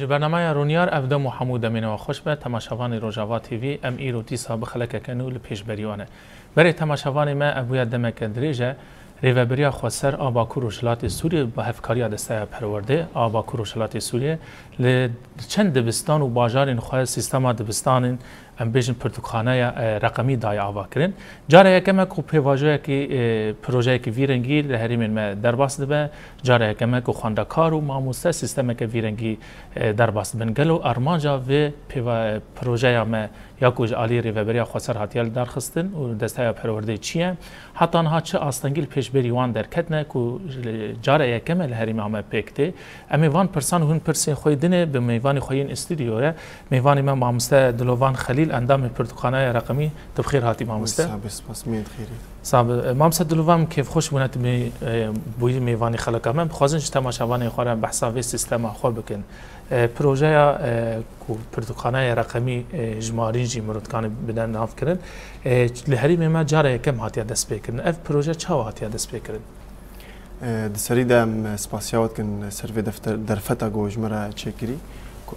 برنامه رونیار افدام و حمود امین و خوش به تماشاوان روجاوا تیوی ام ایرو تیسا بخلک کنو لپیش بریوانه برای تماشاوان ما ابویا دمک دریجه ریوبریا خوسر آباکو روشلات سوریه با هفکاری دسته پرورده آباکو روشلات سوریه ل چند دبستان و باجارین خواه سیستم دبستان ام بیشن پرتوخانه رقمی دای آوا کرن جاره یکم کو پیواژه کی پروژه کی ویرنگی لهریم ما درباس دبه جاره یکم کو خواندکار و ماموسته سیستم کی ویرنگی درباس بنگلو ارمانجا و پروژه ما یا کوج عالی ریوبریا خوسر هاتیل درخستن و دسته پرورده چیه حتی آنها چه آستانگیل پیش بریوان در کتنه کو جاره یکم لهریم ما پکته امیوان پرسان هون پرسین خویدنه به میوان خوین استودیوه میوان ما ماموسته دلوان خلیل اندام پرتوخانه رقمی تبخیر هاتی ماموسته بس مید خیری صاحب ماموسته دلوان کیف خوش بونت می بوی میوانی خلق من بخوازن تماشاوان خورم بحثا و سیستم خو بکن پروژه کو پرتوخانه رقمی جماری جی مرودکان بدن ناف کردن لهری ما جاره کم هاتی دست بکردن اف پروژه چه هاتی دست بکردن دسری دم سپاسیات کن سروی دفتر درفتا گوش مرا چکری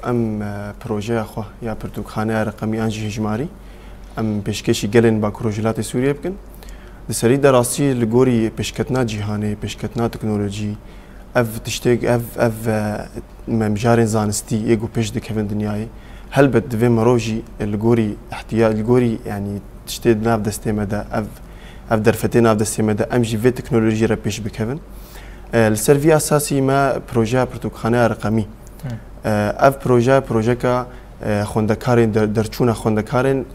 ام پروژه خو یا پرتوخانه رقمی انجی جماری ام پیشکشی گلن با پروژلات سوریه بکن دسری دراسی لگوری پیشکتنا جهانی پیشکتنا تکنولوژی اف تشتاق اف مجارين زانستي يجو بيش دكفن دنياي هل بدفي مروجي الجوري احتياج الجوري يعني تشتاق ناف دستي مدى اف درفتين ناف دستي مدى امجي في تكنولوجيا ربيش بكفن السيرفي اساسي ما بروجا برتوخانه رقمي اف بروجا كا خوندكارين درچونا خوندكارين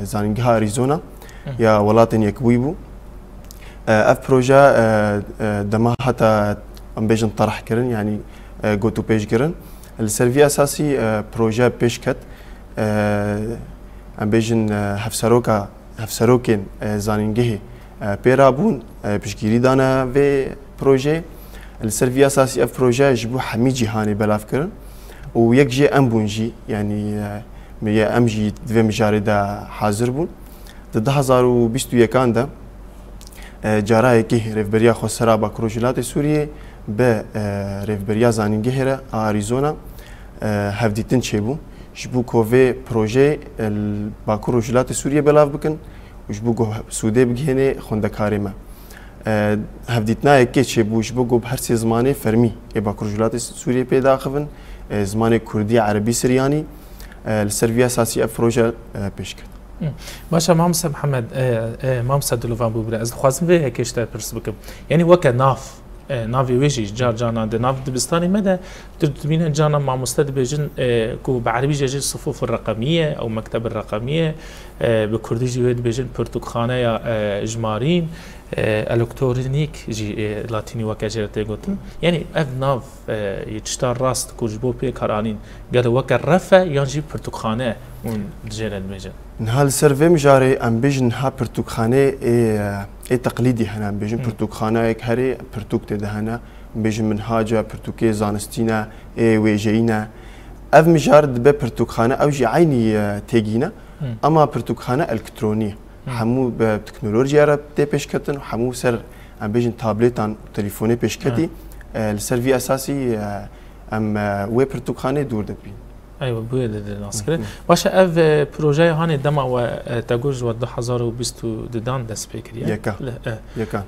زانجها اريزونا يا ولاتن يكويبو اف بروجا دما حتى ام بيجن طرح كرن يعني جو تو بيج كرن السيرفي اساسي بروجا بيشكت ام بيجن هفسروكين زانينجه بيرابون بشكيري دانا في بروجي السيرفي اساسي اف بروجا جبو حمي جهاني بلاف كرن ويكجي امبونجي يعني يا امجي في مجارده حاضر بون 2021 ده جارای که ریفبریا خوسرا با کروجلات سوریه به ریفبریا زانینگهره آریزونا هفدیتن چیبو جبو کوه پروژه با کروجلات سوریه بلاف بکن و جبو سوده بگهنه خوندکاری ما هفدیتنا که چیبو جبو هر سی زمانه فرمی با کروجلات سوریه پیدا خفن زمان کردی عربی سریانی السروی اساسی پروژه پیش کرد باشا مامسا محمد مامسا دلوفان بوبرا از خوازم وی هکیش تا پرس بکم یعنی وکا نافی ویجی جانا ده ناف دبستاني مدى تبين جانا مع مستند بيجن كو بعربي جاجي الصفوف الرقميه او مكتب الرقميه بكردي جويد بيجن برتوخانه جمارين الكترونيك جي لاتيني وكاجرتي قلت يعني اف ناف يتشتار راست كوجبو بي كارانين قال وكا رفا ينجي برتوخانه ون جيرن بيجن نهال سيرفي مجاري ام بيجن ها برتوخانه اي تقليدي هنا بيجن برتوخانه هيك هري برتوك تدهنا بيجن منهاجه برتوكي زانستينا اي ويجينا اف مجارد به برتوخانه او جي عيني تيجينا اما برتوخانه الكترونيه حمو بتكنولوجيا راه تي بيشكتن حمو سر ام بيجن تابلتان تليفوني بيشكتي السيرفي اساسي ام وي برتوخانه دور دبين ايوه بويد ناسكر باش اف بروجي هاني دما و تاجوج و 2020 ددان دس فكري يكا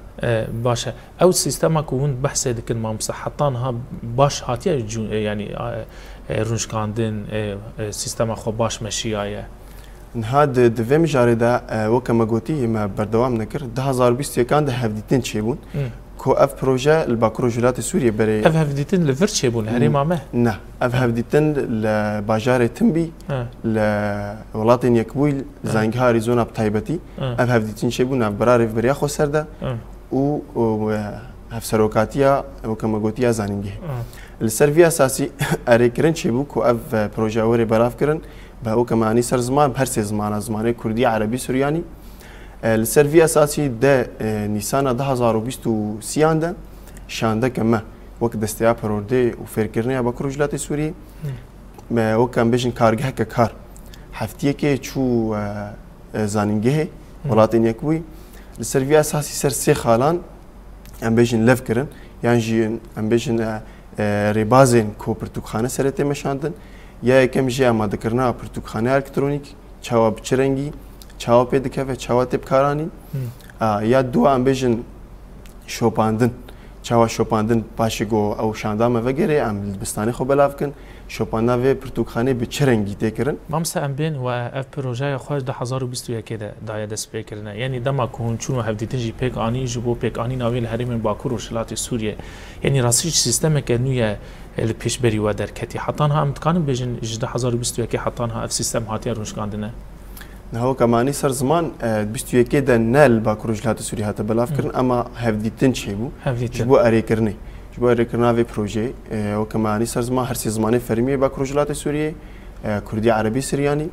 باش او سيستما كون بحث دكن ما مصحتانها باش هاتيه يعني رونشكاندن سيستما خو باش مشيايه هاد دفم جارده وكما قلتي ما بردوام نكر 2020 كان ده هفديتين تشيبون كو اف بروجا الباكروجلات سوريا بري اف هفديتين لفرت تشيبون هري مامه نا اف هفديتين لباجار تنبي لولاتين يكبوي زانجها اريزونا بتايبتي اف هفديتين تشيبون برارف بريا خو سرده و هفسروكاتيا وكما قلتي زانينجي السيرفي اساسي اريكرن تشيبو كو اف بروجا وري براف كرن بهو كمان يصير زمان بهرسي زمان كردي عربي سورياني السيرفي اساسي ده نيسان 2023 ده شانده كما وقت دستيا برودي وفركرنيا بكروجلات سوري ما وكان بيجن كارجه كار هفتيه كي شو زانينجه ولاتين يكوي السيرفي اساسي سر سي خالان ام بيجن لفكرن يعني ام بيجن ريبازين كو برتوخانه سرته مشاندن یا یکم جی آماده کردن پرتوخانه الکترونیک چاوا بچرنگی چاوا پی دکه چاوا تیپ کارانی یا دو ام بیشن شوپاندن چاوا شوپاندن پاشی گو او شاندام وگره ام بستانی خو بلاف کن شوپانا و پرتوخانه بچرنگی تکرن مامسا ام بین و اف پروژه خواج 2021 ده دای دست پیکرنه یعنی دما کون چون هفدیتن جی پیک آنی جبو پیک آنی ناویل هریم باکور و شلات سوریه یعنی راسیش سیستم که نویه الپیش بری و درکتی حتان ها امتکانم بیشن 2021 حتان ها اف سیستم هاتی رونشگاندنه نهو کمانی سر زمان 21 ده نل باکور جلات سوریه هات بلاف کرن اما هفدیتن چی بو جبو اری کرنی جبو اری کرنا وی پروژه و کمانی سر زمان هر سی زمانی فرمی باکور جلات سوریه کردی عربی سریانی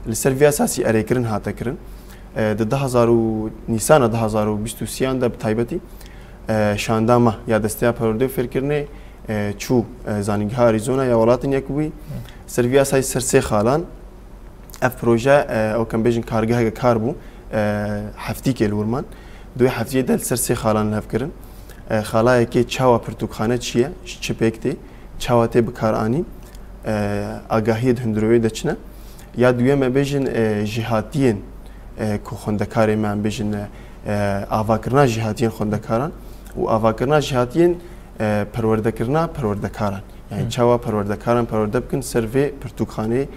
لسر وی اساسی اری کرن هات کرن ده 2000 نیسان 2023 ده بتایبتی شانداما یا دستیا پرورده فرکرنه چو زانینگها آریزونا یا ولاتن یکوی سرویا سای سرسی خالان اف پروژه او کم بیشن کارگاه کار بو هفتی که لورمان دوی هفتی دل سرسی خالان لف کرن خالای که چاوا پرتوخانه چیه چپکتی چاوا تی بکارانی آگاهی هندروی دچنه یا دوی ما بیشن جهاتین کو خندکاری ما بیشن آواکرنا جهاتین خندکاران و آواکرنا جهاتین پروردکاران یعنی چاوا پروردکاران پرورده بکن سروی پرتوخانه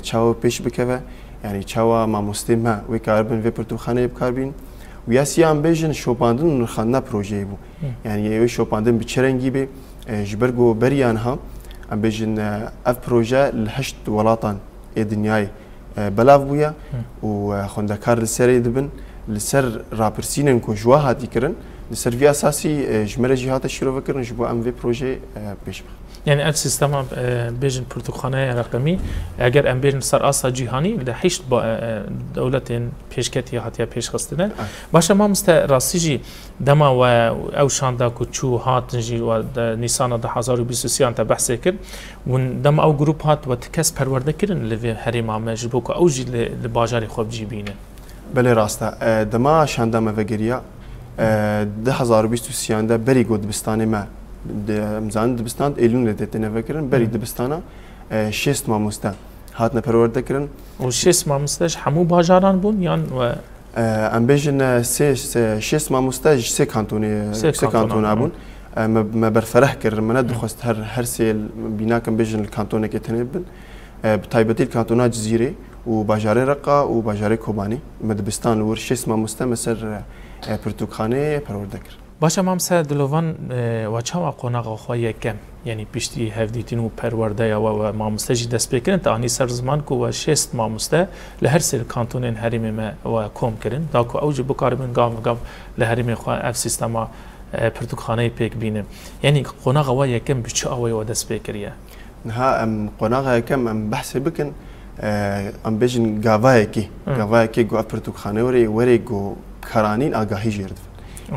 چاوا پیش بکوه یعنی چاوا ماموسته ما وی کاربن وی پرتوخانه بکاربین و یا سیام بیشن شوپاندن نرخانه پروژه بو یعنی وی شوپاندن بچرنگی به جبرگو بریان ها ام بیشن اف پروژه لهشت ولاتان دنیای بلاف بویا و خندکار لسری دبن لسر راپرسینن کو جوا هاتی کرن لسر وی اساسی جمره جهات شروع کردن جبو ام وی پروژه پیش بخ يعني ال سيستم بيجن برتقانه رقمي اگر ام بيجن سر اسا جهاني ده هشت دولتين پیشکتی هاتیا پیش خستنه باشه ما مستراسیجی دما و او شاندا کو چو هات جی و نیسان 2023 تا بحث کرد و دما او گروپ هات و تکس پرورده کردن لوی هریما مجبو کو او جی لباجاری خوب جیبینه بله راسته دما شاندا مفگریا 2023 ده بری گود بستانه ما مزان دبستان ایلون لدت نفکرن بری دبستانا شست ماموستا هاتنا پرورده کرن و شست ماموستاش همو باجاران بون یان و ام بیشن شست ماموستا سه کانتون بون ما برفرح کرن من دخست هر سیل بینا کم بیشن الکانتونه که تنبن بتایبتی الکانتونا جزیره و باجاره رقا و باجاره کوبانی مدبستان ور شست ماموستا مثل پرتوخانه پرورده کرن باشه مامسا دلوان و چاوا قوناغ خواه کم یعنی پشتی هفدیتین و پرورده و ماموسته جی دست بکرن تا آنی سر زمان که و شست ماموسته لهر سر کانتونین حریم ما و کوم کرن دا که اوجه بکاربن گاو لحریم خواه اف سیستما پرتوخانه پیک بینه یعنی قوناغ و کم بچه آوی و دست بکریه نها ام قوناغ کم ام بحث بکن ام بیشن گاوای کی گو اف پرتوخانه وری گو کارانین آگاهی جرد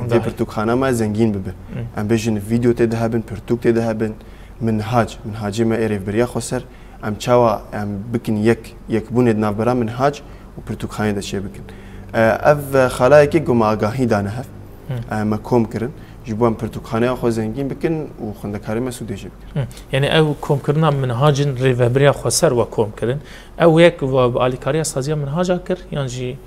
دی پرتوخانه ما زنگین ببه ام بیشن ویدیو ته دهبن پرتوک ته دهبن منهاج ما ایرف بریا خسر ام چاوا ام بکن یک بوند نابرا منهاج و پرتوخانه دشه بکن اف خلای کی گو آگاهی دانه هف ام کوم کرن جبوان پرتوخانه خو زنگین بکن و خندکاری مسعود جی بکن یعنی او کوم کرنا منهاج ریوبریا خسر و کوم کرن او یک و آلیکاری سازی منهاج کر یعنی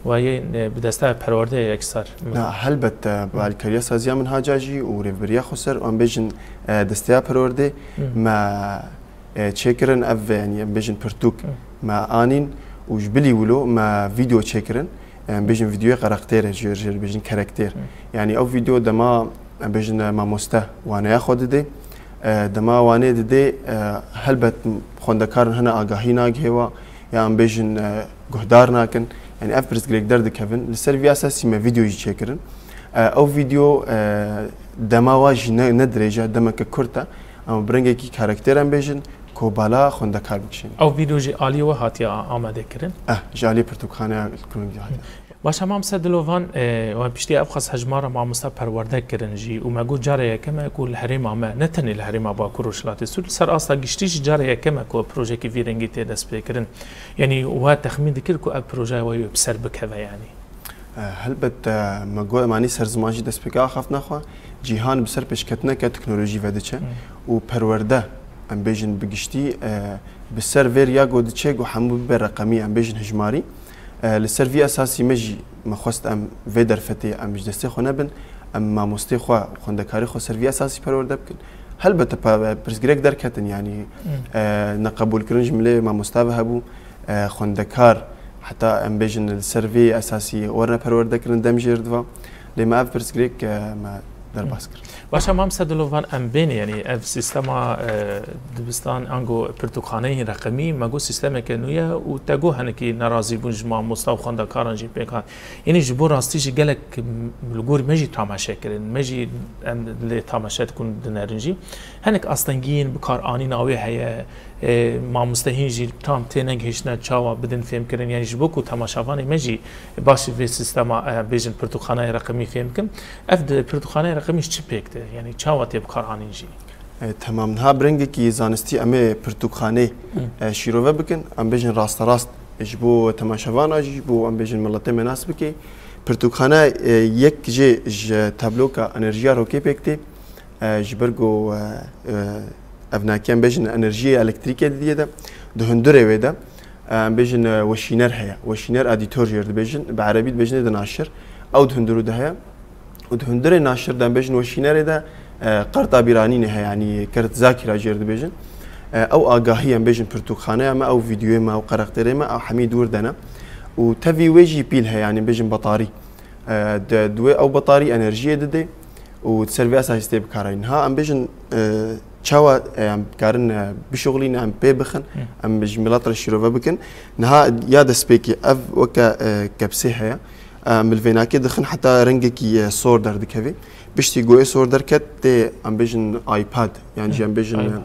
و یه بدسته پرورده اکثر نه هلبت بالکاریا سازی من هاجاجی و ریوریا خسر و ام بیشن دسته پرورده ما چکرن اف یعنی ام بیشن پرتوک ما آنین و جبلی ولو ما ویدیو چکرن ام بیشن ویدیو قرقتر جر بیشن کاراکتر یعنی او ویدیو دما ام بیشن ما مسته وانه خود ده دما وانه ده هلبت خندکارن هنا آگاهی ناگهوا یا ام بیشن گهدار ناکن يعني افرز جريدر ده كيفن لسر في اساسي ما فيديو يجي شكرن او فيديو دما واج ندرجه دما ككرتا اما برنجي كي كاركترن بيجن كوبالا خندكار بكشين او فيديو جي الي وهاتيا آماده كرن جالي برتقانه كون جاهده باشه ما مسدلوان و بشتي ابخص حجماره ما مستا پرورده کرن جي و ما گو جاره كما يقول الحريم ما نتن الحريم با كروشلات سول سر اصلا گشتيش جاره كما كو بروجي كي فيرنجي تي دس بكرن يعني و تخمين دكر كو اب بروجي و بسر بكوا يعني هلبت ما گو معني سر زمانجي دس بكا خفنا خو جيهان بسر پشكتنا ك تكنولوژي ودچه و پرورده ام بيجن بگشتي بالسيرفر يا جود تشيك وحمو بالرقمي ام بيجن هجماري السيرفي اساسي مجي ما خواست ام فيدر فتي ام مش دستي خو نبن ام ما مستي خو خوندكاري خو سيرفي اساسي برور دبكن هل بتا برسجريك دركتن يعني نقبول كرنج ملي ما مستوى هبو خوندكار حتى ام بيجن السيرفي اساسي ورنا برور دكرن دمجير دوا لما اف برسجريك ما در باسكر باشا مام سدلوفان ام بين يعني اف سيستما دبستان انجو برتقانه رقمي ماغو سيستم كنويا وتاغو هنكي ناراضي بونج ما مستوى خوندكارن جي بيكا يعني جبور راستيجي قالك الجور ماجي تماشا كرن ماجي اللي تماشا تكون دنرنجي هنك اصلا بكار اني ناوي هي ما مستهينجي تام تيننج هشنا تشاوا بدن فهم كرن يعني جبوكو تماشافاني ماجي باش في سيستما بيجن برتقانه رقمي فهمكم افد برتقانه رقمي شبيكته يعني تشاوا تبكار انيجي تمام ها برنجي كي زانستي امي برتقانه شيروفا بكن ام بيجن راست جبو تماشافانا جبو ام بيجن ملته مناسبكي برتقانه يك جي تابلوكا انرجيا روكي بيكتي جبرجو افناكيان بيجن انرجيا الكتريكيه ديدا دهندره ويدا بيجن وشينر هيا وشينر اديتور يرد بيجن بعربي بيجن ناشر او دهندرو دهيا ودهندره ناشر دان بيجن وشينر دا قرطه بيراني هي يعني كرت ذاكره جيرد بيجن او اغاهيا بيجن برتقانه ما او فيديو ما او قرقتري ما او حميد وردنا وتفي ويجي بيلها يعني بيجن بطاري دوي او بطاري انرجيه ددي وتسيرفي اساس تيب كارين ها ام بيجن تشاوا ام كارن بشغلين ام بيبخن ام بجملات الشروفه بكن نها يا سبيكي اف وكا كبسيها من الفيناكي دخن حتى رنجكي سوردر دكفي بشتي جوي سوردر كت ام بيجن ايباد يعني جام بيجن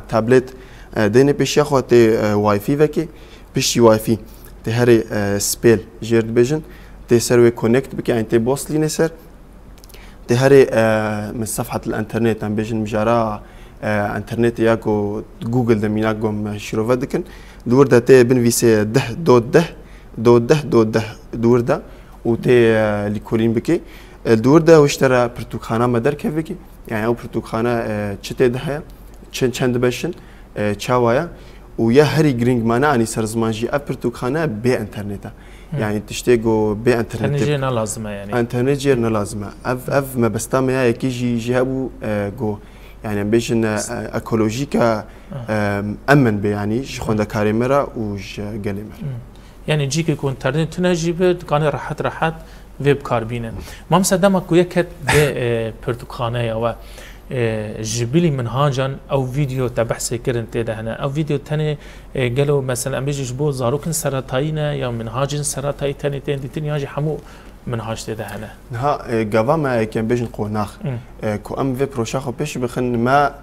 تابلت ديني بيش ياخو تي واي فاي فكي بشتي واي فاي تي هري سبيل جيرد بيجن تي سروي كونكت بكي يعني تي بوصلي نسر تي هري من صفحه الانترنت ام بيجن مجارا انترنت ياكو جوجل دميناكم شروفا دكن دور دا تي بنفيسي ده دوت ده دور دا وتي ليكولين بكي الدور ده واشترى برتقانه مدر كيفكي يعني او برتقانه تشتي دهيا چند بشن تشاوايا ويا هري جرينج مانا اني سرزمانجي اف برتقانه بي انترنت يعني تشتيجو بي انترنت انترنت لازمه يعني انترنت جيرنا لازمه اف ما بستام يا كيجي جابو جو يعني بيجن اكولوجيكا امن بي يعني خوند كاريمرا وج جاليمر يعني جيك يكون انترنت تنجيب كان راحت ويب كاربينه ما مصدمك كويكت برتقانه او جبلي منهاجا او فيديو تبع سكرن تيدا هنا او فيديو تاني قالوا مثلا بيجي جبو زاروكن سرطاينا يا منهاجن سرطاي تاني تاني ياجي حمو منهاج تيدا هنا ها جافا ما كان بيجن قوناخ كو ام في بروشاخو بيش بخن ما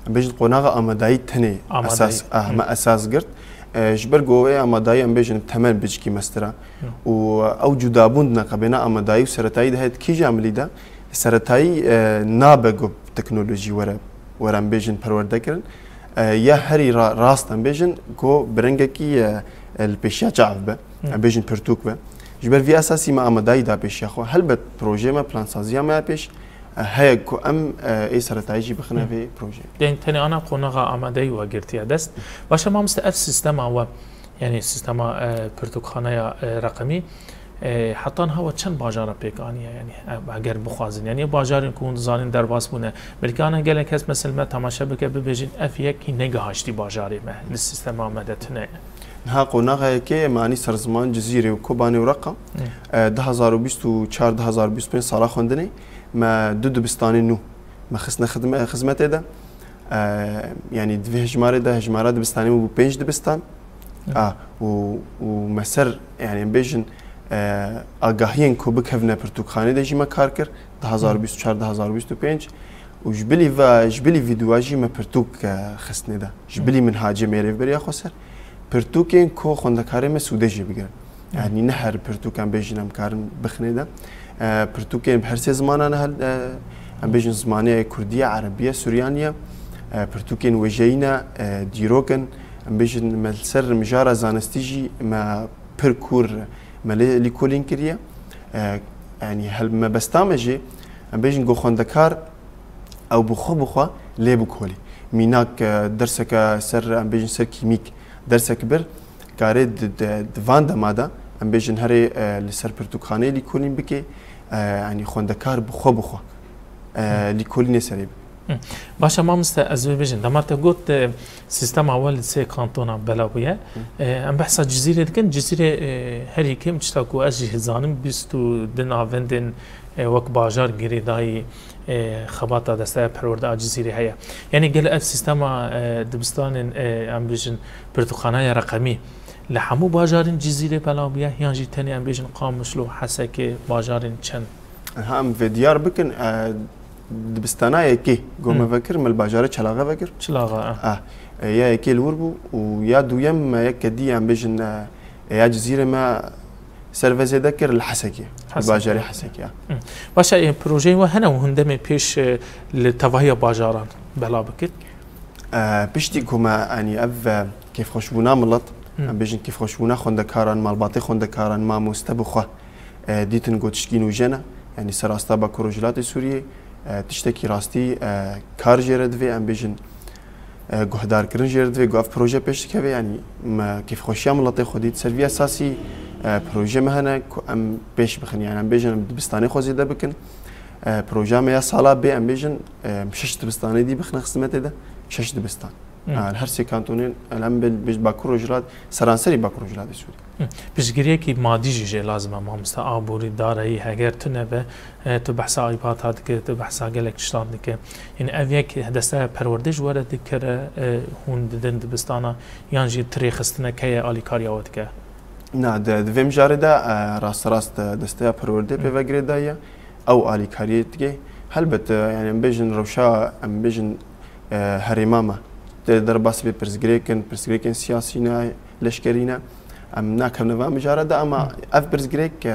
بيجن قوناغ امداي تاني اساس ما اساس قرت جبر جوه امداي ام بيجن تمن بيجكي مسترا او جدابوندنا قبنا امداي سرطاي ده كي عملي ده سرطاي نابغو تكنولوجي ورا ام بيجن پروردكرن يا هري راست ام بيجن كو برنگكي البيشا جعب ام بيجن پرتوك به جبر في اساسي ما امداي دا بيش ياخو هلبت بروجي ما بلان سازيا ما بيش هي كو ام اي سرطاي جي بخنا في بروجي دين تاني انا قونغا امداي وغيرتي دست باشه ما مست اف سيستم او يعني سيستم برتقانه رقمي حتى هو چند باجار پیکانیه يعني اگر بخوازن يعني باجار يكون زانين در باس بونه بلکه انا گله کس مثلا ما تماشا بك ببيجين اف يك نگهاشتي باجاري ما للسيستم عمدتنا ها قوناغه كي معني سرزمان جزيره وكوباني ورقه 2024 2025 سالا خوندني ما دو بستاني نو ما خصنا خدمته ده يعني دفي هجماره ده هجماره دبستاني و 5 دبستان ومسر يعني بيجن آگاهیان کو بکهونه پرتقانه دژی ما کار کرد 2024 2025 و جبلی ویدیوهایی ما پرتوک خسته ده جبلی من حاجه میره برای خسر پرتوکین کو خوندکاری ما سودجی بگیرن يعني نهر پرتوکان بیشترم کارن بخنه ده پرتوکین به هر سه زمانه هل ام بیشتر زمانه کردیه عربیه سوریانیه پرتوکین وجهینا دیروکن ام بیشتر ملسر مجارا زانستیجی ما پرکور مالي ليكولين كريا يعني هل ما بستعمجي ام بيجن جو خوندكار او بخو لي بكولي میناک درسك سر ام بيجن سر كيميك درسك بر كارد دفان دمادا ام بيجن هري لسر برتقاني لي كولين بكي يعني خوندكار بخو لي كولين سريب باشا ما مست ازبيجن لما تقول سيستم اول سي كانتونا بلاويه ام بحث جزيره كان جزيره هري كم تشتاكو اجي زانم بيستو دن افندن وك باجار جريداي خباطه دسته پرورده جزيره هيا يعني قال اف سيستم دبستان ام بيجن برتقانه رقمي لحمو باجارين جزيره بلاويه يانجي تاني ام بيجن قامشلو حسكه باجارين چن هم في ديار بكن دبستانه كي قوم فكر من الباجاره چلاغه فكر چلاغه يا كي الوربو ويا دويم يا كدي ام بيجن يا جزيره ما سيرفيس ذكر الحسكي باجاري حسكي باشا بروجي وهنا وهندمي بيش لتوهيه باجاران بلا بكت بيشتي كما يعني اف كيف خوشبونا ملط بيجن كيف خوشبونا خوندكاران مالباطي خوندكاران ما مستبخه ديتن گوتشكين وجنا يعني سراستا باكروجلات سوريه تشتكي راستي كار جرد في ام بيجن گهدار کرن جرد في گاف بروجه پیش که يعني ما كيف خوشيا ملطي خوديت سيرفي اساسي بروجه مهنا ام پیش بخن يعني ام بيجن دبستاني خوزي ده بكن بروجه ما سالا بي ام بيجن مشش دبستاني دي بخن خدمته ده شش دبستان هر سي كانتونين الان بيج باكروجلات سرانسري باكروجلات سوري بشگیری کی مادی جی لازمه ما مستا آبوری داره اگر تو نبه تو بحث آیپاد هات که تو بحث گلک چشتان که این اویک دسته پروردش ورد که هون ددن دبستانا یانجی تاریخ استنا که آلی کاریات که نه دویم جارده راست دسته پرورده به وگری دایا او آلی کاریت که هلبت يعني بيجن روشا ام بيجن هرمامه در باس به پرسگریکن سیاسینا لشکرینا ام ناكم نظام جارده اما اف برزگریک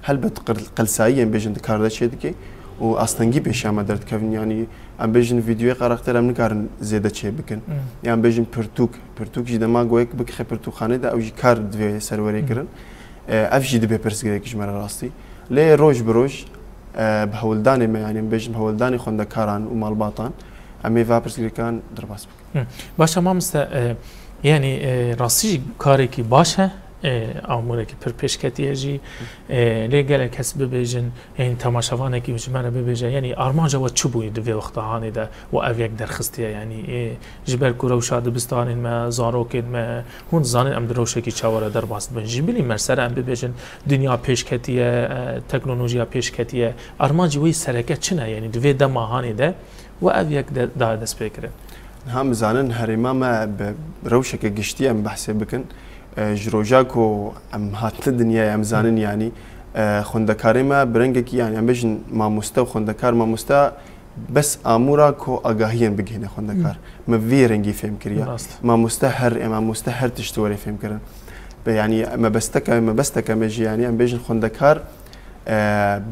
هلبت قلسائيا بيجن دكار شيدكي واصلا بيش ما درت كفن يعني ام بيجن فيديو قرقتر ام نكار زياده شي بكن يعني بيجن برتوك جدا ما قويك بك خبرتو خانه دا او جي كار دفي سروري كرن اف جي دبي برزگریک جمر راستي لي روج بروج بهولداني ما يعني بيجن بهولداني خونده كاران ومالباطان امي فا برزگریکان درباس بك باشا ما مست يعني راستي كاريكي باشا آموزشی پر پیشکتی جی لیگل کسب ببیجن این تماشاوانه کی مجموعه ببیجه یعنی آرمان جواد چوبوی دوی وقت هانی ده و اویک در خستیه یعنی جبر کوروشاد بستان ما زاروکن ما هون زانن ام دروشه کی چواره در باست بنجی بلی مرسر ام ببیجن دنیا پیشکتیه تکنولوژیا پیشکتیه آرمان جوی سرکت چنه یعنی دوی دم هانی ده و اویک ده دست بکره هم زانن هریما ما بروشه کی گشتی ام بحث بکن جروجاكو ام هات الدنيا ام زانن يعني خوندكاري ما برنجك يعني ام بيجن ما مستوى خوندكار ما مستوى بس اموراكو اغاهيا بجهنا خوندكار ما في رنجي فهم كريا ما مستهر تشتوري فهم كرن يعني ما بستك مجي يعني ام بيجن خوندكار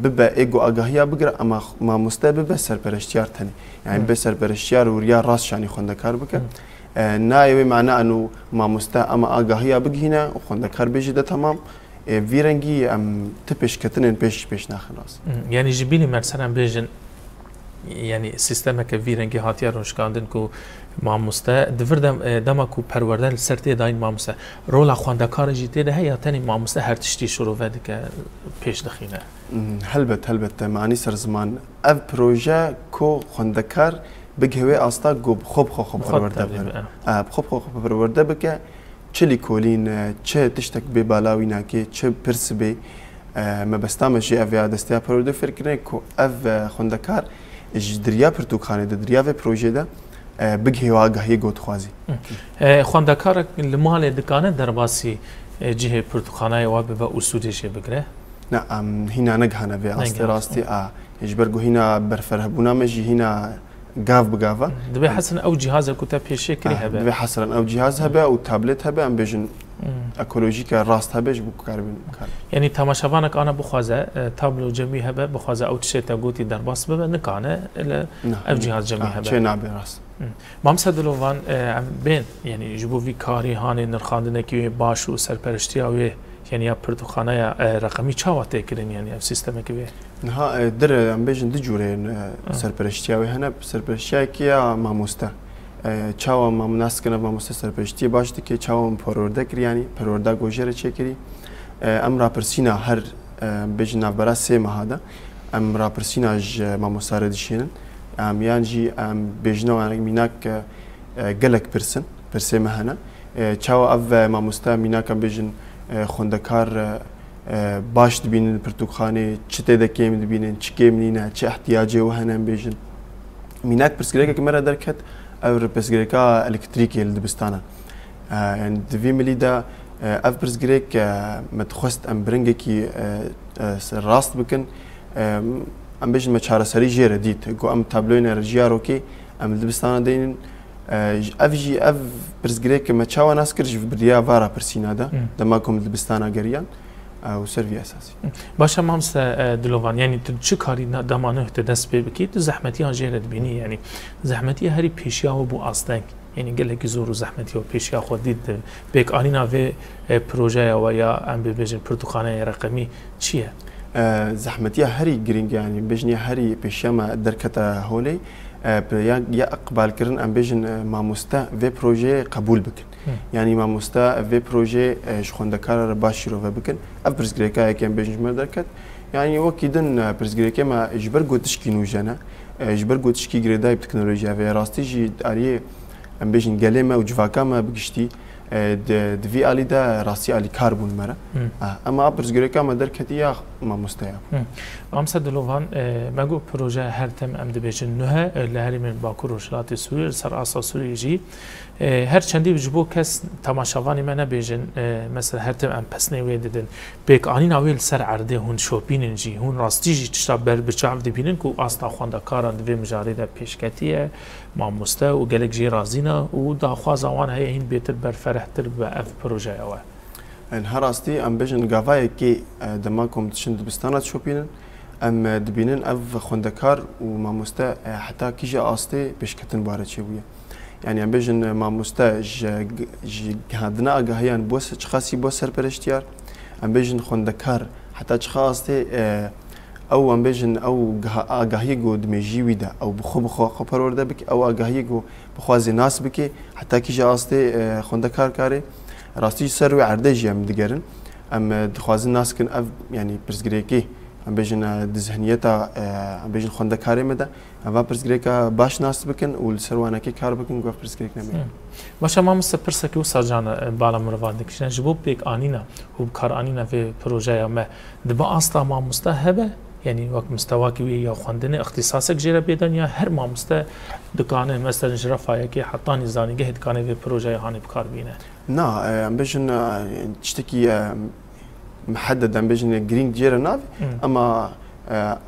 ببا ايجو اغاهيا بقرا اما ما مستوى ببا سربرشتيار تاني يعني بس سربرشتيار وريا راس يعني خوندكار بك نايوي معناه انه ما مستا اما اغاهيا بجهنا وخوندكار بيجي ده تمام فيرنجي ام تبش كتنن بيش ناخلاص يعني جبيلي مثلا بيجن يعني سيستمك فيرنجي هاتيا روشكاندن كو ما مستا دفردم دمكو پروردن سرتي داين ما مستا رولا خوندكار جيتي ده هي تاني ما مستا هر تشتي شروع ودك بيش دخينه هلبت معني سر زمان اف بروجا كو خوندكار بجهوي أصلا جوب خوب برورده بكر خوب برورده بكر چلی کولین چه تشتک به بالاوی ناکی چه پرس به ما بستامشی اویا دسته پرورده فکر کو اف خوندکار دریا پرتوخانه دریا و پروژه ده بگه واقعی گوت خوازی خوندکار لمال دکانه درباسی جهه پرتوخانه و به اصولش بگره نه هینا نگهانه به اصل راستی اجبرگو هینا برفرهبونا مجی هینا قاف بقافة دبي حسن او جهاز الكتاب بشكل هبه دبي حسن او جهاز هبه او تابلت هبه ام بيجن اكولوجيك راست هبه بو كاربين يعني تماشاوانك انا بخوازه تابلو جميع هبه بخوازه او تشتا قوتي درباس ببه نكانه او جهاز جميع هبه شي نابي راست ما مسدلوان بين يعني جبو في كاري هاني نرخاندنكي باش و سرپرشتيا يعني يا برتقانه رقمي چاوته كرين يعني سيستم كبير ها در ام بيجن دي جورين سرپرشتيا هنا سرپرشتيا كيا ماموستا چاوا ما مناس کنه ما مستسر پشتی باش که چاوا پرورده کری یعنی پرورده گوجر چه کری ام را پرسینا هر بیش نفبرا سه ماهده ام را پرسینا ج ما مسارد شینن ام یانجی ام بیشنو ام میناک گلک پرسه مهنا چاوا اف ما مستا میناک ام بیشن خوندکار باش دبینن پرتوخانه چه تدکیم دبینن چه کیم نینه چه احتیاجی و هنم بیشن میناک پرسگریکا که مرا درکت او پرسگریکا الکتریکی لدبستانه يعني دفي مليدا اف برزجريك متخست ام برنجي كي راست بكن ام بيجن ما شهر سري جير ديت جو ام تابلوين رجيارو كي ام دبستان دين اف جي اف برزجريك ما تشاو ناس كرج بريا فارا برسينا دا دماكم دبستان غريان او سيرفي اساسي باشا مامس دلوفان يعني تشي كاري دمانه تدس بكي زحمتي جير دبيني يعني زحمتي هري بيشيا بو اصدق يعني قال لك زور زحمتي وبيشيا خديد بيك انينا في بروجي ويا ام بيجن برتقانه رقمي تشيه زحمتي هري جرينج يعني بيجني هري بيشيا ما دركتا هولي يا اقبال كرن ام بيجن ما مستا في بروجي قبول بكن يعني ما مستا في بروجي شخوندكار باشيرو بكن اف برزغريكا كان بيجن ما دركت يعني وكيدن برزغريكا ما اجبر قوتشكي نوجانا اجبر قوتشكي جريداي تكنولوجيا في راستي جي اري ام بيجن قالما وجفاكا ما بقشتي دفي الي دا راسي الي كاربون مرا اما برزغريكا ما دركتيا ما مستيا امسا دلوفان ماغو بروجه هر تم ام دبيجن نوها لهري من باكور وشلات سوري سر اساس سوري جي هر چندی بجبو کس تماشاوانی من بیجن مثلا هر تم ام پسنی ویددن بیک آنی نویل سر عرده هون شوپینن جی هون راستی جی تشتا بر بچاف دبینن کو استا خوانده کاران دوی مجاری دا پیشکتیه ما مستا و گلک جی رازینا و دا خوازوان هی هین بیتر بر فرحتر با اف پروژه اوه ان هراستي ام بيجن غافاي كي دماكم تشند بستانات شوبينن ام دبينن اف خوندكار وما مستا حتى كيجي استي بشكتن بارتشويه يعني ام بيجن ما مستا هادنا اغاهيان بوس خاصي بوس سرپرشتيار ام بيجن خوندكار حتى خاصتي او ام بيجن او اغاهيغو دمجي ويدا او بخو خبرورده بك او اغاهيغو بخوازي ناس بك حتى كيجي استي خوندكار كاري راستي سروي عرده جيم دقرن ام دخوازن ناس كن اف يعني برزغريكي ام بيجن دزهنيتا ام بيجن خونده كاري مدا ام برزغريكا باش ناس بكن والسروانه كي كار بكن غوف برزغريك نمي باشا ما مستبرسكي وساجانا بالا مروان دكشن جبوب بيك انينا وبكار انينا في بروجيا ما دبا اصلا ما مستهبه يعني وقت مستواك ويا خوندنه اختصاصك جرا بيدن يا هر ما مست دكانه مثلا جرفايه كي حطاني زاني قهد كان في بروجي هاني بكار بينه نا امبيجن تشتكي محدد امبيجن جرين جيرا ناف اما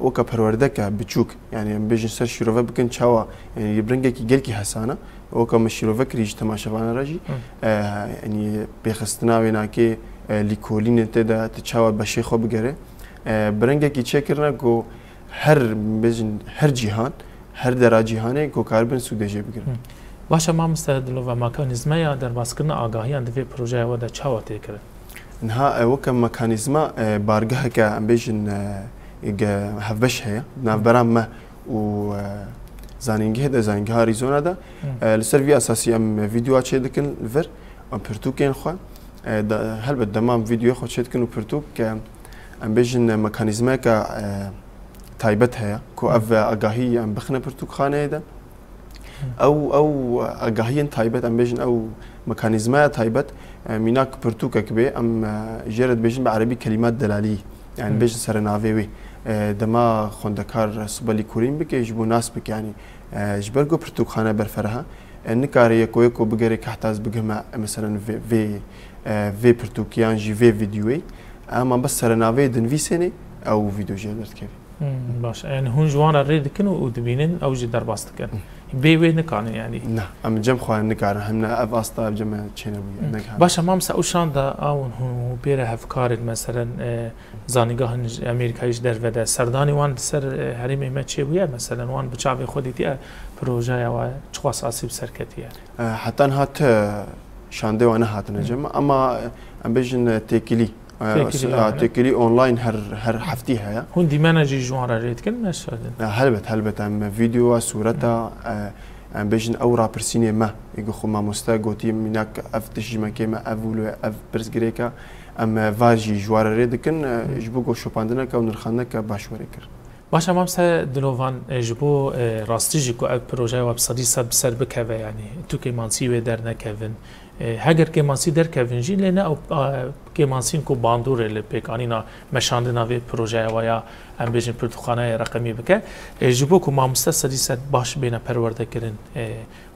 وكا پروردك بتشوك يعني امبيجن سر شروفه بكن تشاوا يعني يبرنجك جلكي حسانه وكا مشروفه كريج تماشاوان راجي يعني بيخستنا ويناكي ليكولين تدا تشاوا بشي خو بگره برنگه کی چه کرنا کو هر بجن هر جهان هر درا جهانه کو کاربن سودجه بگیرن باشه ما مستعدلو و مکانیزما یا در باسکرنا آگاهی اند في پروژه و دا چاوا تکره انها وكم ميكانيزما بارجها كامبيشن هفبش هي نافبرام ما و زانينج هذا زانينج هاريزونا ده السيرفي اساسي ام فيديو اتش دكن الفر ام برتوكين خو هل بدمام فيديو خو تشدكن وبرتوك امبيشن ميكانيزما ك تايبتها كو اف اغاهي ام بخنا برتوك خانه ده او اغاهي تايبت امبيشن او ميكانيزما تايبت ميناك برتوك كبي ام جرد بيجن بعربي كلمات دلاليه يعني بيجن سرنافيوي دما خوندكار سبالي كورين بك يجبو ناس بك يعني جبرغو برتوك خانه برفرها نكاري كويكو بغيري كحتاز بغما مثلا في برتوكيان جي في فيديوي اما بس سرنافي دن في سنه او فيديو جلدت كيف باش يعني هون جوانا ريد كنو ودبينن او جي درباست كان بيوي نكان يعني لا ام جم خو نكار همنا اف استا جم تشينل باش ما مسا اوشان دا اون هو بيره هفكار مثلا زانيغاه امريكايش درفده سرداني وان سر حريم ما تشيبويا مثلا وان بچاوي خوديتي بروجه و چخواس اسيب سركتيه حتى هات شانده وانا هات نجم اما ام بيجن تيكلي تكلي اونلاين هر حفتيها يا هون دي مانجي جوان ريت كل مشهد هلبت ام فيديو صورتها ام بيجن او رابرسيني ما يقول خو ما مستاغوتي منك اف تشجما كيما افولو اف برسغريكا ام فاجي جوار ريدكن جبوكو شوباندنا كا ونرخانك باشوريكر باشه مامسا دلوان جبو راستیجی کو اف پروژه و بصدی صد بسر بکوه یعنی تو که مانسی و در نکوین هگر که مانسی در کوین جی لنه او که مانسین کو باندور ل پیکانینا مشاندنا و پروژه و یا ام بیژن پرتخانه رقمی بکه جبو کو مامستا صدی صد باش بین پرورده کرن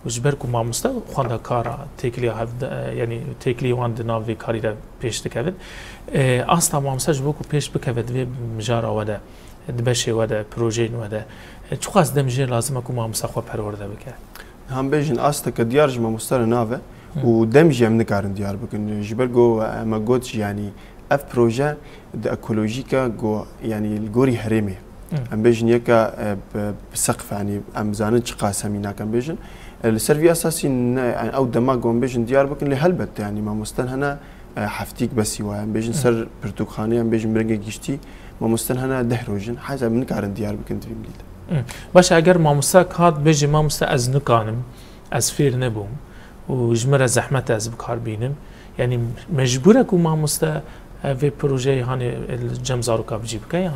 و جبر کو مامستا خوانده کارا تکلی یعنی تکلی وان دنا و کاری را پیش دکوین اصلا مامستا جبو کو پیش بکوه و مجارا وده دبشه وده پروژه وده چه قصد دمجه لازم اكو ما مسخوا پرورده بکه هم بيجن استك ديار ما مستر نافه ودمجه من كارن ديار بكن جبرجو ما قلتش يعني اف بروجي ايكولوجيكا جو يعني الجوري هرمي ام بيجن يكا بسقف يعني ام زانج قاسمينا كان بيجن السيرفي اساسي يعني او دماغ ام بيجن ديار بكن لهلبت يعني ما مستن هنا حفتيك بس يوا ام بيجن سر برتقاني ام بيجن برنجي جشتي ما مستن هنا دهروجن حاجه من كارن ديار بكن في مليل باشه اگر ماموساک هات بيجي ماموسا از نکانم از فیر نبوم و جمره زحمت از بکار بینم يعني مجبوره کو ماموسا في بروجي هاني الجمزارو كابجي بكا یا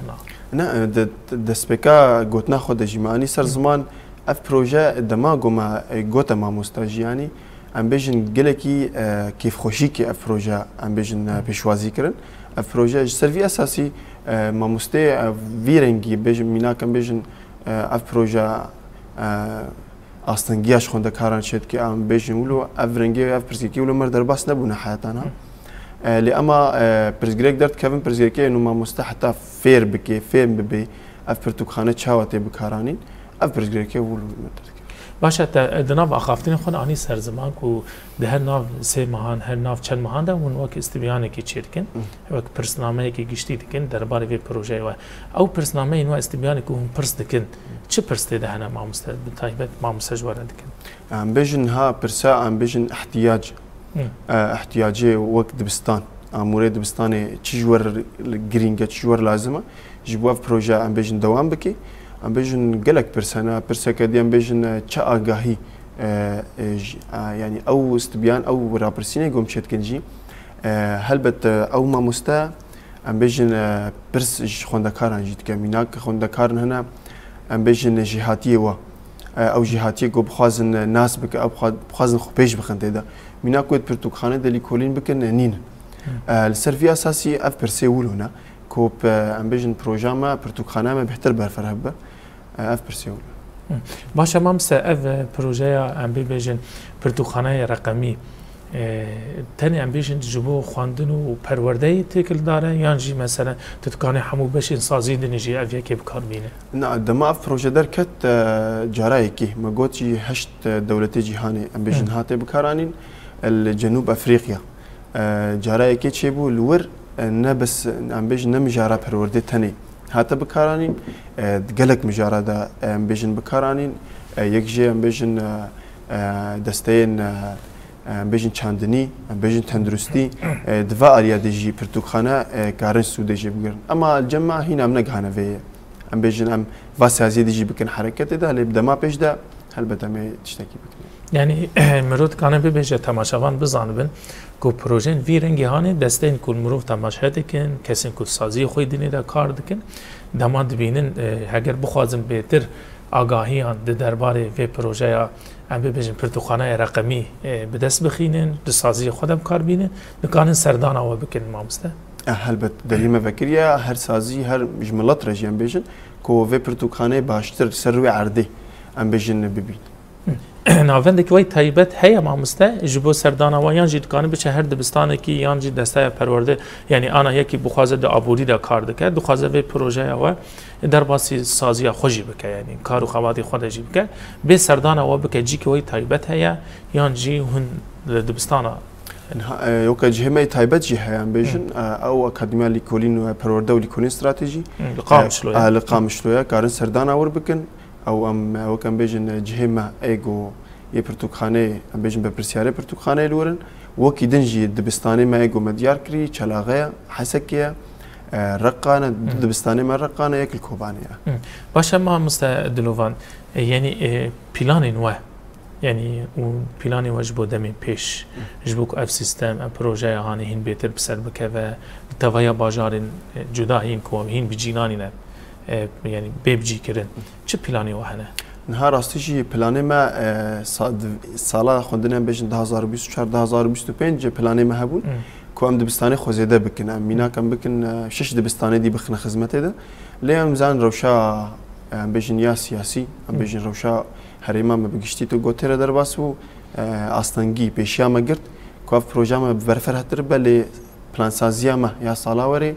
نه دسبكا قوتنا خود جماني سر زمان اف بروجي دماغو ما قوتا ماموستا جياني ام بيجن قلكي كيف خوشيكي اف بروجي ام بيجن بيشوازي كرن اف بروجي سيرفي اساسي ماموستي فيرنجي بيجن ميناكم بيجن اف بروجه استنگیاش خونده کاران شد که ام بیشتر ولو افرنگی اف پرسیکی ولو مرد درباس نبونه حياتنا لأما پرسگریک درد کفن پرسگریکی انو ما مستحتا فیر بکی فیر ببی اف پرتوخانه چاوتی بکارانین اف پرسگریکی ولو مرد باشه دناف آخافتین خون آنی سرزمان کو ده هر ناف سه ماهان هر ناف چند ماهان ده اون وقت استبیانه کی چیرکن وقت پرسنامه کی گشتی دکن درباره وی پروژه و او پرسنامه اینو استبیانه کو هم پرس دکن چه پرس ده هنا ما مست بتایبت ما مستجوار دکن ام بیشن ها پرسا ام بیشن احتیاجی وقت دبستان امور دبستان چجور گرینگه چجور لازمه جبوه پروژه ام بیشن دوام بکی ام بیشن گلک پرسنا پرسکدی ام بیشن چه آگاهی يعني او استبيان او رابرسيني قوم شت كنجي هلبت او ما مستا ام بيجن برس خوندكارن جيت كميناك خوندكارن هنا ام بيجن جهاتيه و او جهاتيه قو بخازن ناس بك او بخازن خبيش بخنت ده ميناك ود برتوخانه دلي كولين بكن نين السيرفي اساسي اف برسي ولونا كوب ام بيجن بروجاما برتوخانه ما بيحتر برفرهبه اف برسي ولونا باشه مامسا اف پروژه ام بیژن پرتوخانه رقمی تاني ام بیژن جبو خواندن و پرورده تکل داره یان جی مثلا تتکانه همو بشین سازی دنیجی اویا که بکار بینه نه دما اف پروژه در کت جارای کی ما گوت جی هشت دولت جهانی ام بیژن هاته بکارانین الجنوب افریقیا جارای کی چه بو لور نه بس ام بیژن نمجارا پرورده تانی هاته بکارانین گلک مجارا دا ام بیژن بکارانین یک جی ام بیژن دستین ام بیژن چاندنی ام بیژن تندرستی دوا آلیا دیجی پرتوخانه کارن سودجی بگیرن اما الجمع هنا من نگهانه وی ام بیژن ام واسازی دیجی بکن حرکت ده لی بدما پیش ده هل بدما تشتکی بکن يعني مرود كانوا بيجي تماشاوان بزانبن كو بروجين في رنگي هاني دستين كل مروف تماشا دكن كسين كل سازي خوي دني دا كار دكن دما دبينن هگر بخوازم بهتر آگاهیان ده درباره في پروژه ام بيجن پرتوخانه رقمي بدست بخينن دسازي خودم كار بينن نكانن سردان او بكن مامسته هلبت دليل فكريا هر سازي هر جملات رجيم بيجن كو في پرتوخانه باشتر سروي عرضي ام بيجن ببين ناوندك وی تایبت هیا مامسته جبو سردانا و یان جید کانی بچه هر دبستانه کی یان جید دسته پرورده یعنی آنا یکی بخوازه ده آبودی ده کار دکه دخوازه وی پروژه و در باسی سازی خوشی بکه یعنی کارو خوادی خود جی بکه به سردانا و بکه جی که وی تایبت هیا یان جی هن دبستانه يوكا جهمي تايبت جهه بيجن او اكاديميا ليكولين پرورده و ليكولين استراتيجي لقام شلويا كارن سردانا ور بكن او ام وكان بيجن جهما ايجو يبرتوخانه ام بيجن ببرسياره برتوخانه لورن وكي دنجي دبستاني ما ايجو مديار كري چلاغه حسكيه رقانه دبستاني ما رقانه ياكل كوبانيه باشا ما مستدلوان يعني بلان و يعني وبلاني وجبو دمي بيش جبوك اف سيستم ا بروجي هاني هين بيتر بسر بكذا توايا باجار جدا هين كو هين بجيناني يعني بيبجي كرن چه بلاني وهنا نهار راستیجی پلانه ما سالا خوندنم بیشتر 2024 2025 پلانه ما هبون که ام دبستانی خوزیده بکن ام مینا کم بکن 6 دبستانی دی بخن خدمت ده لیم زن روشا ام بیشتر یا سیاسی ام بیشتر روشا هریما مبگشتی تو گوتر در باسو آستانگی پیشیا مگرد که پروژه ما برفرهت در بله پلان سازی ما یا سالا وری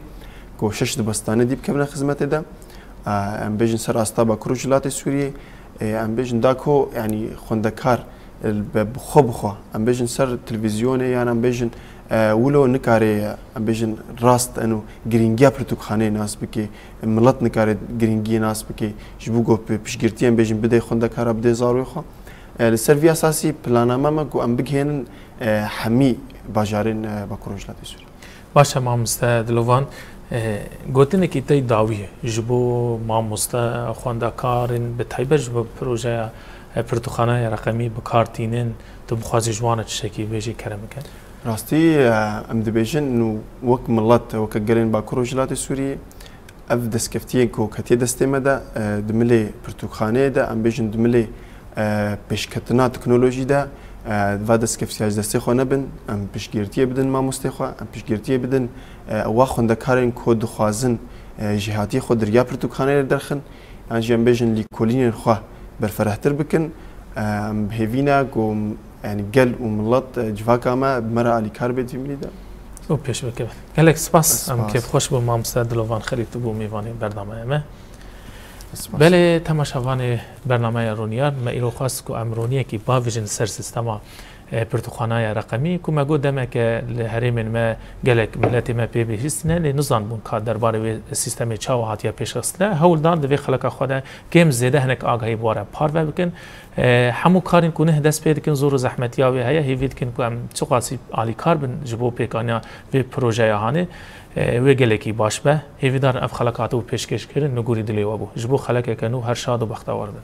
که 6 دبستانی دی بکن خدمت ده ام بیشتر سر استابا کروجلات سوریه ام بیشتر داکو یعنی خوندکار بخو ام بیشتر سر تلویزیونه یعنی ام بیشتر ولو نکاری ام بیشتر راست انو گرینگیا پرتوخانه ناس بکی ملت نکاری گرینگی ناس بکی جبوگو پیشگیرتی ام بیشتر بده خوندکار بده زاروی خو لسروی اساسی پلاننامه ما کو ام بگهن همی باجارین با کروجلات سوری باشه ما مستدلوان گوتنه کی تی داویه جبو ما مستخواندکارن به تایبه جبو پروژه پرتوخانه رقمی بکارتینن تو بخوازی جوانه چشکی بیجی کرم کن راستی ام دبیجن نو وک ملت وک گرین با کروجلات سوری اف دسکفتیه کو کتی دستمه ده دملی پرتوخانه ده ام بیجن دملی پیشکتنا تکنولوژی ده و دسکفتیاج دستی خو نبن ام پیشگیرتی بدن ما مستخوا ام پیشگیرتی بدن و خوندکارن کد خوازن جهاتی خود دریا پرتوخانه درخن یعنی جنب بیجن لیکولین خو برفرهتر بکن هیوینا گم يعني قل وملط جفاكا ما مرة على كاربيت في مليدا او پیش بکه گلک سپاس ام که خوش بو مام دلوان خرید بو میوانی برنامه ما بله تماشاوان برنامه رونیار ما ایرو خاص کو امرونیه کی با ویژن سر سیستما پرتوخانه رقمی کو ما گودم که لهریم ما گلک ملت ما پی بهستنه لنظام بون کا درباره سیستم چاو هاتیا پیش اصله هول دان دوی خلق خدا کم زیده هنک آگاهی بواره پار بکن همو کارین کنه دست پیدا کن زور زحمتی آوی هیا هیوید کن که ام چقاسی عالی کار بن جبو پیکانیا و پروژه هانه و گلکی باش به هیویدار اف خلقاتو پیشکش کردن نگوری دلی وابو جبو خلق کنو هر شاد و بختور بن